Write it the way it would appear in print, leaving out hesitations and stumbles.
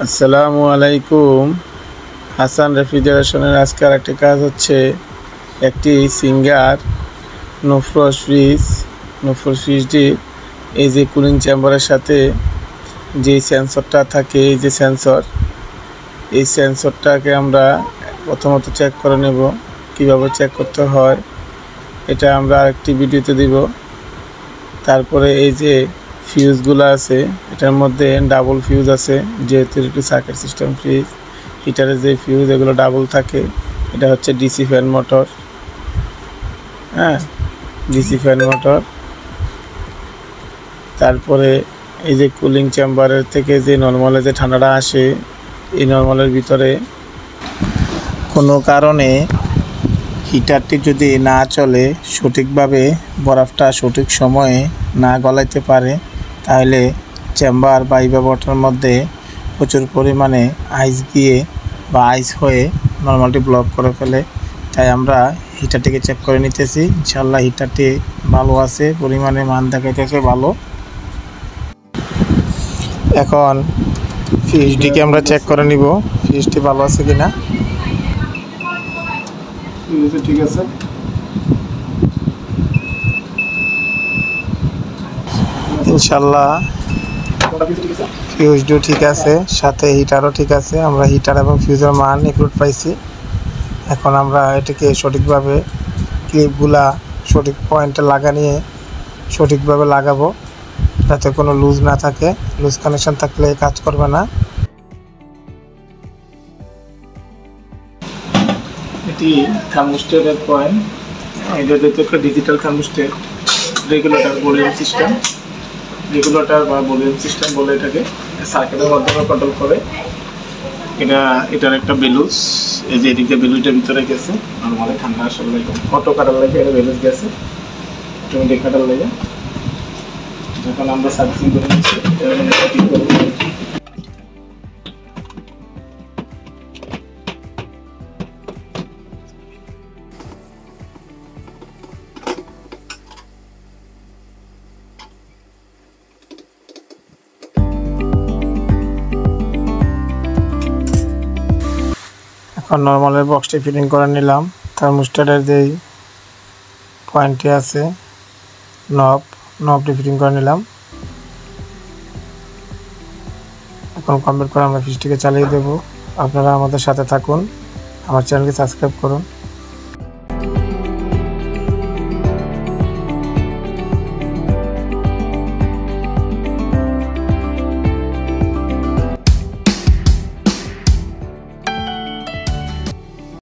আসসালামু আলাইকুম। হাসান রেফ্রিজারেশনের আজকে আরেকটি কাজ হচ্ছে একটি সিঙ্গার নো ফ্রস্ট ফ্রিজটি এই যে কুলিং চেম্বারের সাথে যে সেন্সরটা থাকে, এই যে এই সেন্সরটাকে আমরা প্রথমত চেক করে নেব। কিভাবে চেক করতে হয় এটা আমরা আরেকটি ভিডিওতে দিব। তারপরে এই যে ফিউজগুলো আছে, এটার মধ্যে ডাবল ফিউজ আছে, যেহেতু একটি সার্কিট সিস্টেম ফ্রিজ। হিটারের যে ফিউজ এগুলো ডাবল থাকে। এটা হচ্ছে DC fan motor, DC fan motor. তারপরে এই যে কুলিং চেম্বারের থেকে যে নর্মালে যে ঠান্ডাটা আসে, এই নর্মালের ভিতরে কোনো কারণে হিটারটি যদি না চলে, সঠিকভাবে বরফটা সঠিক সময়ে না গলাইতে পারে, তাহলে চেম্বার বা ইভাপোরেটরের মধ্যে প্রচুর পরিমাণে আইস গিয়ে বা আইস হয়ে নর্মালটি ব্লক করে ফেলে। তাই আমরা হিটারটিকে চেক করে নিতেছি। ইনশাল্লাহ হিটারটি ভালো আছে, পরিমাণে মান দেখাইতেছে ভালো। এখন ফ্রিজটিকে আমরা চেক করে নিব, ফ্রিজটি ভালো আছে কিনা। ঠিক আছে, ইনশাল্লাহ ফিউজটিও ঠিক আছে, সাথে হিটারও ঠিক আছে। আমরা হিটার এবং ফিউজের মান ইনক্লুড পাইছি। এখন আমরা এটাকে সঠিকভাবে ক্লিপগুলা সঠিক পয়েন্টে নিয়ে সঠিকভাবে লাগাবো, যাতে কোনো লুজ না থাকে। লুজ কানেকশন থাকলে কাজ করবে না। এটি থার্মোস্ট্যাটের পয়েন্ট। এটা যেহেতু একটা ডিজিটাল থার্মোস্ট্যাট, রেগুলেটর বা ভলিউম সিস্টেম বলে এটাকে, সার্কিটের মাধ্যমে কন্ট্রোল করে। এটার একটা বেলুস, এই যে এদিকে বেলুসটার ভিতরে গেছে। নর্মালি ঠান্ডা আসলে অটো কাটার লাগে এটা বেলুস গেছে, অটোমেটিক কাটার লাগে। যখন আমরা সার্ভিসিং করে নিচ্ছি, এটা ঠিক করে এখন নর্মালের বক্সটি ফিটিং করে নিলাম। থার্মোস্ট্যাটের যেই পয়েন্টটি আছে, নবটি ফিটিং করে নিলাম। এখন কমপ্লিট করে আমরা ফ্রিজটিকে চালিয়ে দেব। আপনারা আমাদের সাথে থাকুন, আমার চ্যানেলকে সাবস্ক্রাইব করুন।